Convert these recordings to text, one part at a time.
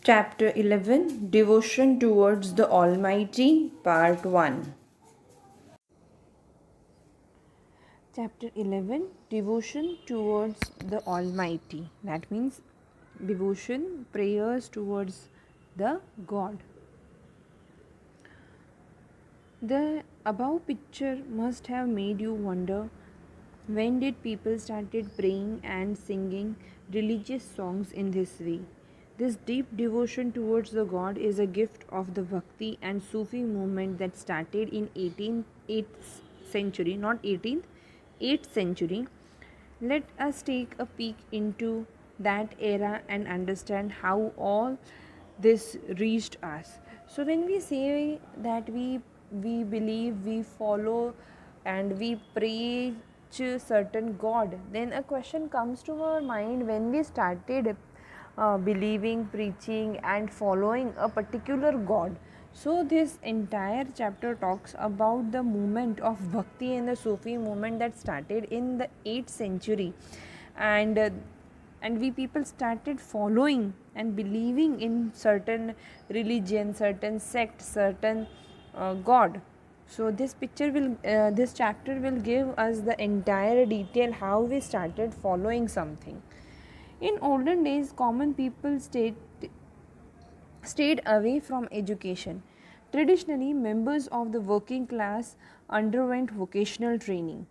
Chapter 11, Devotion Towards the Almighty, Part 1. Chapter 11, Devotion Towards the Almighty. That means devotion, prayers towards the God. The above picture must have made you wonder, when did people started praying and singing religious songs in this way? This deep devotion towards the God is a gift of the Bhakti and Sufi movement that started in 8th century, not 18th, 8th century. Let us take a peek into that era and understand how all this reached us. So when we say that we believe, we follow and we pray to certain God, then a question comes to our mind when we started believing, preaching and following a particular God. So this entire chapter talks about the movement of Bhakti and the Sufi movement that started in the 8th century, and uh, and we people started following and believing in certain religion, certain sect, certain God. So this chapter will give us the entire detail how we started following something. In olden days, common people stayed away from education. Traditionally, members of the working class underwent vocational training.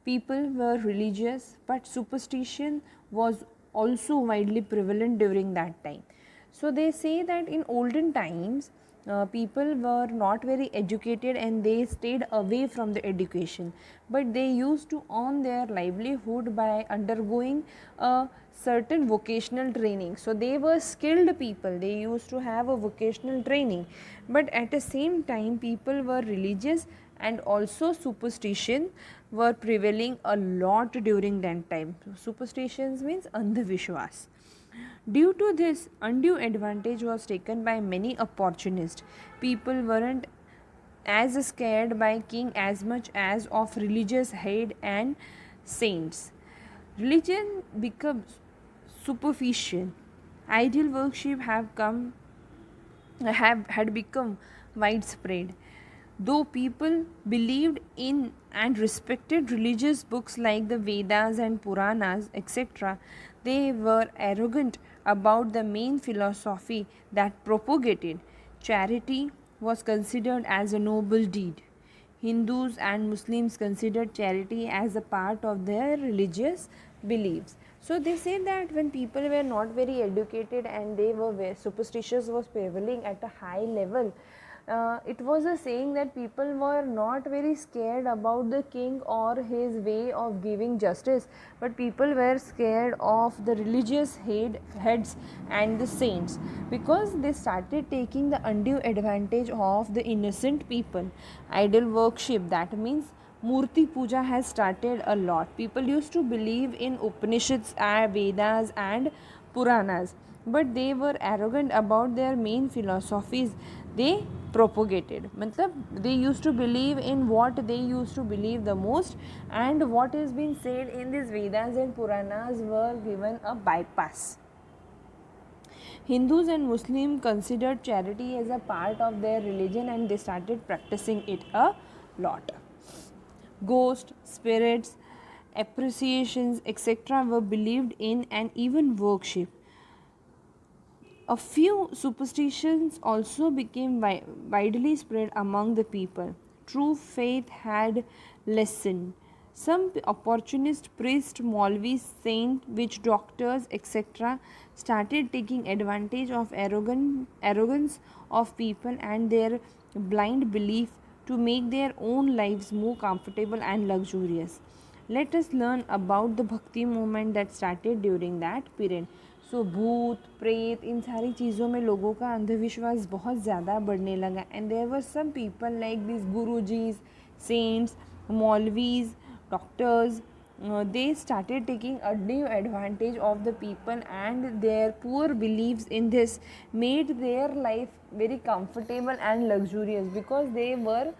People were religious, but superstition was also widely prevalent during that time. So, they say that in olden times, people were not very educated and they stayed away from the education, but they used to earn their livelihood by undergoing a certain vocational training. So they were skilled people, they used to have a vocational training, but at the same time people were religious and also superstition were prevailing a lot during that time. Superstitions means andhavishwas. Due to this, undue advantage was taken by many opportunists. People weren't as scared by king as much as of religious head and saints. Religion becomes superficial. Ideal worship have had become widespread. Though people believed in and respected religious books like the Vedas and Puranas, etc., they were arrogant about the main philosophy that propagated. Charity was considered as a noble deed. Hindus and Muslims considered charity as a part of their religious beliefs. So they say that when people were not very educated and they were very superstitious was prevailing at a high level, it was a saying that people were not very scared about the king or his way of giving justice, but people were scared of the religious heads and the saints, because they started taking the undue advantage of the innocent people. Idol worship, that means Murti puja, has started a lot. People used to believe in Upanishads, Vedas, and Puranas, but they were arrogant about their main philosophies they propagated. Matlab, they used to believe in what they used to believe the most, and what is being said in these Vedas and Puranas were given a bypass. Hindus and Muslims considered charity as a part of their religion and they started practicing it a lot. Ghosts, spirits, appreciations, etc., were believed in and even worshipped. A few superstitions also became widely spread among the people. True faith had lessened. Some opportunist priests, Maulvis, saints, witch doctors, etc., started taking advantage of arrogance of people and their blind belief to make their own lives more comfortable and luxurious. Let us learn about the Bhakti movement that started during that period. सो भूत प्रेत इन सारी चीज़ों में लोगों का अंधविश्वास बहुत ज़्यादा बढ़ने लगा, and there were some people like this गुरुजीज, सेंट्स, मौलवीज, doctors, they started taking undue advantage of the people, and their poor beliefs in this made their life very comfortable and luxurious, because they were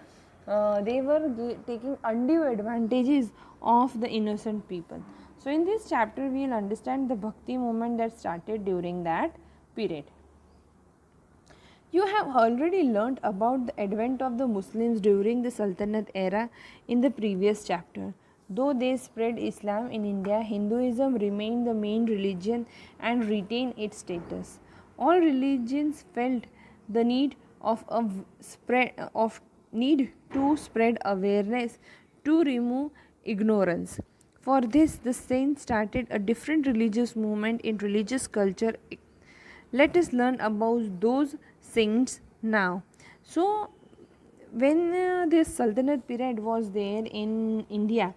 taking undue advantages of the innocent people. So in this chapter we will understand the bhakti movement that started during that period. You have already learnt about the advent of the Muslims during the Sultanate era in the previous chapter. Though they spread Islam in India, Hinduism remained the main religion and retained its status. All religions felt the need of need to spread awareness to remove ignorance. For this, the saints started a different religious movement in religious culture. Let us learn about those saints now. So, when this Sultanate period was there in India,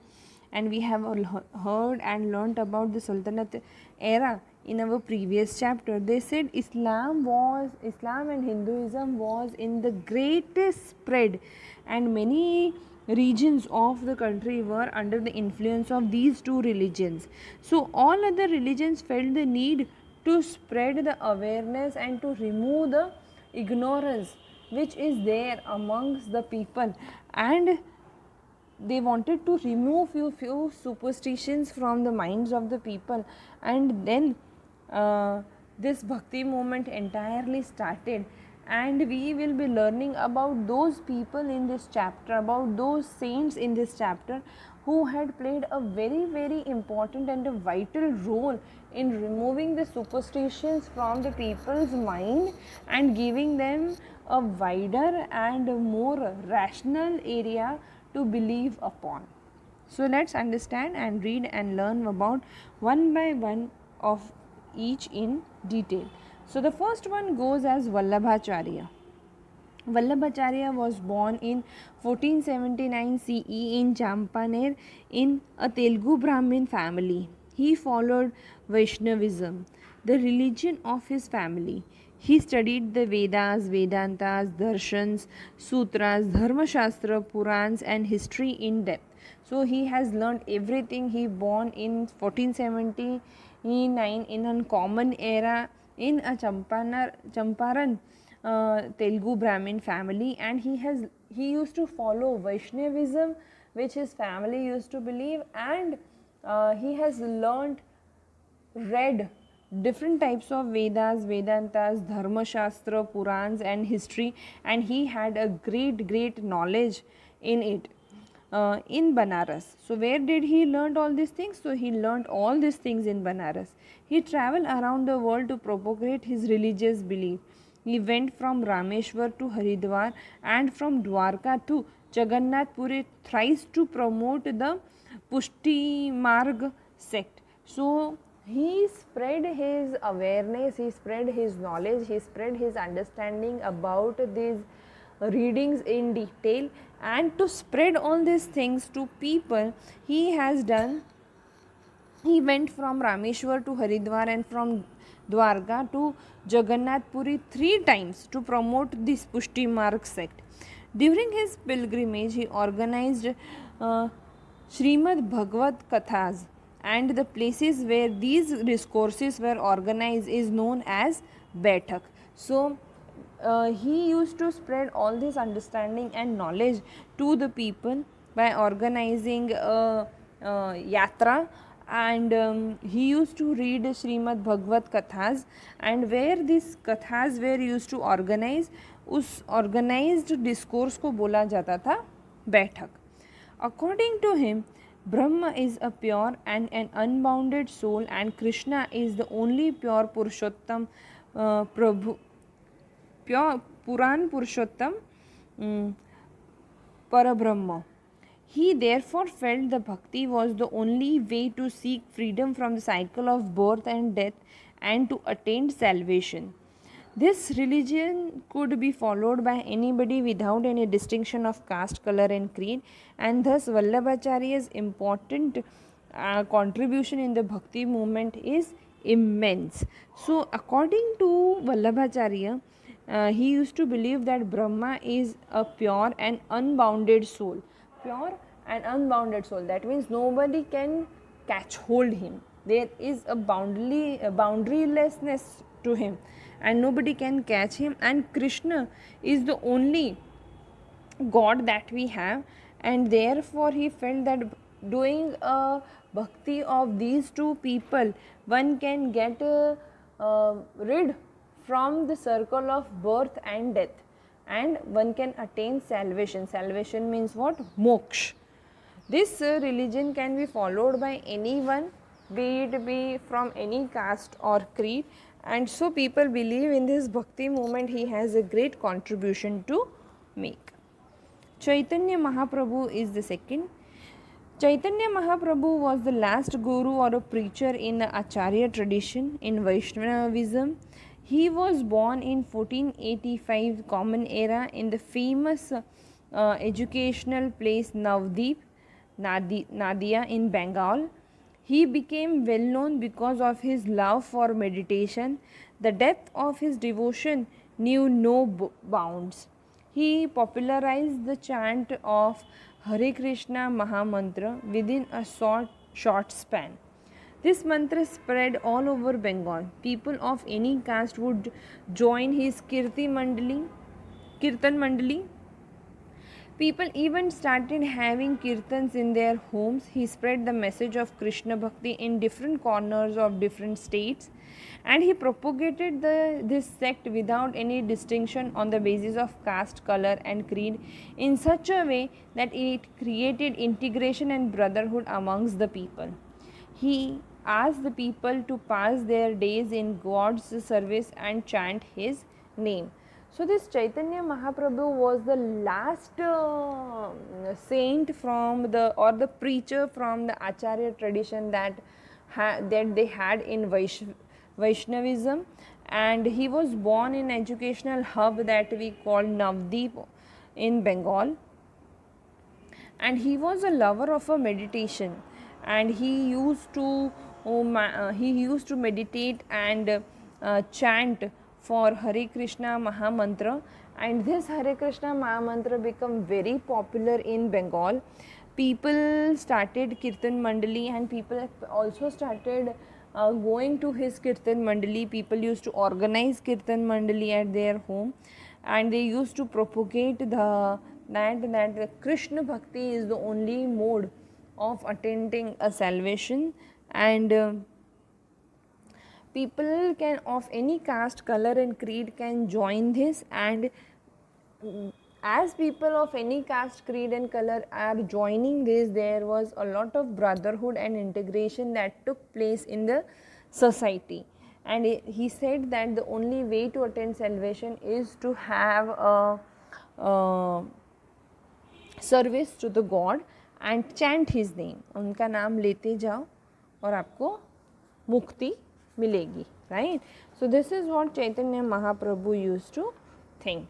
and we have all heard and learnt about the Sultanate era in our previous chapter, they said Islam and Hinduism was in the greatest spread, and many regions of the country were under the influence of these two religions. So all other religions felt the need to spread the awareness and to remove the ignorance which is there amongst the people, and they wanted to remove few superstitions from the minds of the people. And then this bhakti movement entirely started, and we will be learning about those people in this chapter, about those saints in this chapter who had played a very important and a vital role in removing the superstitions from the people's mind and giving them a wider and more rational area to believe upon. So let's understand and read and learn about one by one of each in detail. So the first one goes as Vallabhacharya. Vallabhacharya was born in 1479 CE in Champaner in a Telugu Brahmin family. He followed Vaishnavism, the religion of his family. He studied the Vedas, Vedantas, Darshans, Sutras, Dharma Shastra, Purans, and history in depth. So he has learned everything. He born in 1479 in a common era in a Champaran Telugu Brahmin family, and he used to follow Vaishnavism, which his family used to believe, and he has read different types of Vedas, Vedantas, Dharma Shastra, Purans, and history, and he had a great knowledge in it. In Banaras. So where did he learn all these things? So he learned all these things in Banaras. He traveled around the world to propagate his religious belief. He went from Rameshwar to Haridwar and from Dwarka to Jagannath Puri thrice to promote the Pushti Marg sect. So he spread his awareness, he spread his knowledge, he spread his understanding about these readings in detail, and to spread all these things to people, he went from Rameshwar to Haridwar and from Dwarka to Jagannath Puri 3 times to promote this Pushti Marg sect. During his pilgrimage, he organized Srimad Bhagavad Kathas, and the places where these discourses were organized is known as Baitak. So he used to spread all this understanding and knowledge to the people by organizing a yatra, and he used to read Srimad Bhagavad Kathas, and where these kathas were used to organize, उस organized discourse को बोला जाता था बैठक. According to him, Brahma is a pure and an unbounded soul, and Krishna is the only pure Purushottam Prabhu, pure Puran Purushottam Parabrahma. He therefore felt the bhakti was the only way to seek freedom from the cycle of birth and death and to attain salvation. This religion could be followed by anybody without any distinction of caste, color, and creed, and thus Vallabhacharya's important contribution in the bhakti movement is immense. So, according to Vallabhacharya, he used to believe that Brahma is a pure and unbounded soul. Pure and unbounded soul. That means nobody can catch hold him. There is a boundarylessness to him, and nobody can catch him. And Krishna is the only God that we have, and therefore he felt that doing a bhakti of these two people, one can get rid from the circle of birth and death, and one can attain salvation. Salvation means what? Moksha. This religion can be followed by anyone, be it be from any caste or creed, and so people believe in this bhakti movement. He has a great contribution to make. Chaitanya Mahaprabhu is the second. Chaitanya Mahaprabhu was the last guru or a preacher in the Acharya tradition in Vaishnavism. He was born in 1485 Common Era in the famous educational place Navdeep, Nadia in Bengal. He became well known because of his love for meditation. The depth of his devotion knew no bounds. He popularized the chant of Hare Krishna Mahamantra within a short span. This mantra spread all over Bengal. People of any caste would join his Kirtan Mandali. People even started having kirtans in their homes. He spread the message of Krishna Bhakti in different corners of different states, and he propagated this sect without any distinction on the basis of caste, color and creed in such a way that it created integration and brotherhood amongst the people. He asked the people to pass their days in God's service and chant his name. So this Chaitanya Mahaprabhu was the last saint from the preacher from the Acharya tradition that they had in Vaishnavism, and he was born in educational hub that we call Navdeep in Bengal, and he was a lover of a meditation, and he used to meditate and chant for Hare Krishna Mahamantra, and this Hare Krishna Mahamantra became very popular in Bengal. People started Kirtan Mandali, and people also started going to his Kirtan Mandali. People used to organize Kirtan Mandali at their home, and they used to propagate that the Krishna Bhakti is the only mode of attaining a salvation, and people can of any caste, color and creed can join this, and as people of any caste, creed and color are joining this, there was a lot of brotherhood and integration that took place in the society. And he said that the only way to attain salvation is to have a service to the God and chant his name. उनका नाम लेते जाओ और आपको मुक्ति मिलेगी, right? So this is what Chaitanya Mahaprabhu used to think.